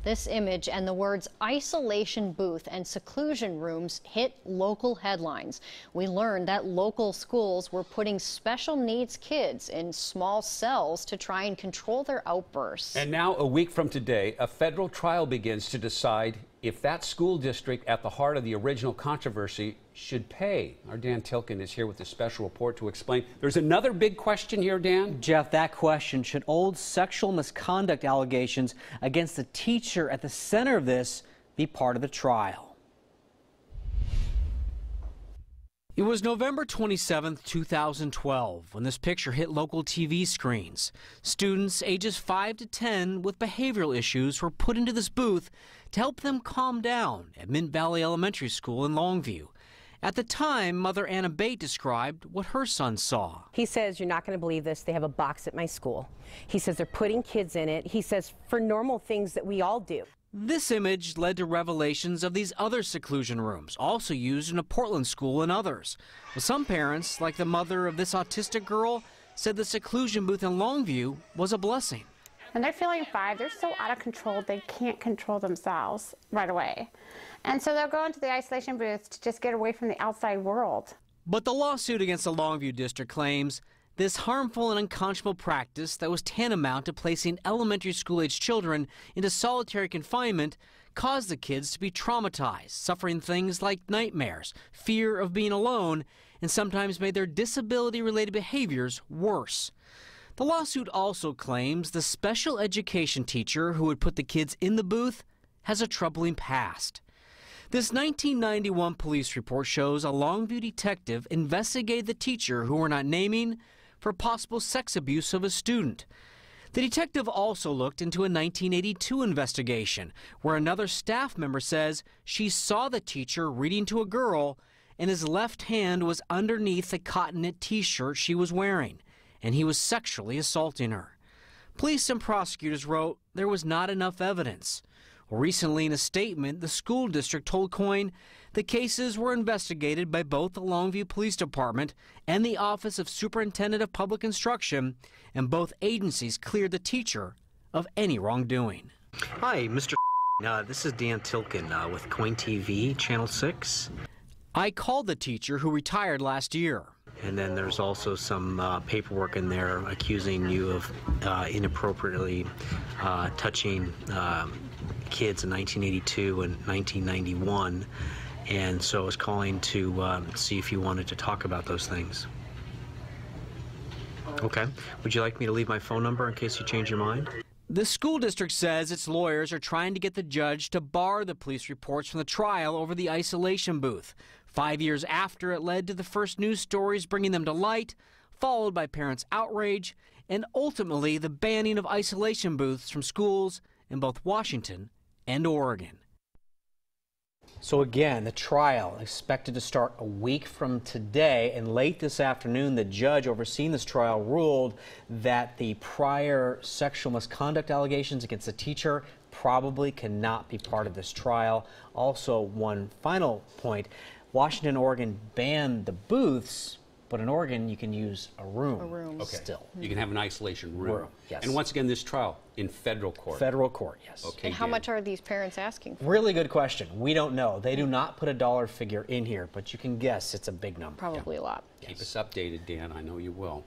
This image and the words isolation booth and seclusion rooms hit local headlines. We learned that local schools were putting special needs kids in small cells to try and control their outbursts. And now, a week from today, a federal trial begins to decide if that school district at the heart of the original controversy should pay. Our Dan Tilkin is here with a special report to explain. There's another big question here, Dan. Jeff, that question, should old sexual misconduct allegations against the teacher at the center of this be part of the trial? It was November 27, 2012, when this picture hit local TV screens. Students ages 5 to 10 with behavioral issues were put into this booth to help them calm down at Mint Valley Elementary School in Longview. At the time, Mother Anna Bate described what her son saw. He says, "You're not going to believe this. They have a box at my school." He says they're putting kids in it. He says for normal things that we all do. This image led to revelations of these other seclusion rooms, also used in a Portland school and others. Well, some parents, like the mother of this autistic girl, said the seclusion booth in Longview was a blessing. When they're feeling 5, they're so out of control they can't control themselves right away. And so they'll go into the isolation booth to just get away from the outside world. But the lawsuit against the Longview district claims this harmful and unconscionable practice that was tantamount to placing elementary school-age children into solitary confinement caused the kids to be traumatized, suffering things like nightmares, fear of being alone, and sometimes made their disability-related behaviors worse. The lawsuit also claims the special education teacher who would put the kids in the booth has a troubling past. This 1991 police report shows a Longview detective investigated the teacher, who we're not naming, for possible sex abuse of a student. The detective also looked into a 1982 investigation where another staff member says she saw the teacher reading to a girl and his left hand was underneath the cotton knit t-shirt she was wearing, and he was sexually assaulting her. Police and prosecutors wrote there was not enough evidence. Well, recently in a statement, the school district told KOIN the cases were investigated by both the Longview Police Department and the Office of Superintendent of Public Instruction, and both agencies cleared the teacher of any wrongdoing. Hi, Mr. This is Dan Tilkin with KOIN TV, Channel 6. I called the teacher who retired last year. And then there's also some paperwork in there accusing you of inappropriately touching kids in 1982 and 1991. And so I was calling to see if you wanted to talk about those things. Okay. Would you like me to leave my phone number in case you change your mind? The school district says its lawyers are trying to get the judge to bar the police reports from the trial over the isolation booth, 5 years after it led to the first news stories bringing them to light, followed by parents' outrage, and ultimately the banning of isolation booths from schools in both Washington and Oregon. So again, the trial expected to start a week from today, and late this afternoon, the judge overseeing this trial ruled that the prior sexual misconduct allegations against the teacher probably cannot be part of this trial. Also, one final point, Washington and Oregon banned the booths, but in Oregon you can use a room, still. You can have an isolation room. Yes. And once again, this trial in federal court. Federal court, yes. Okay, And how much are these parents asking for? Really good question. We don't know. They do not put a dollar figure in here, but you can guess it's a big number. Probably a lot. Keep us updated, Dan. I know you will.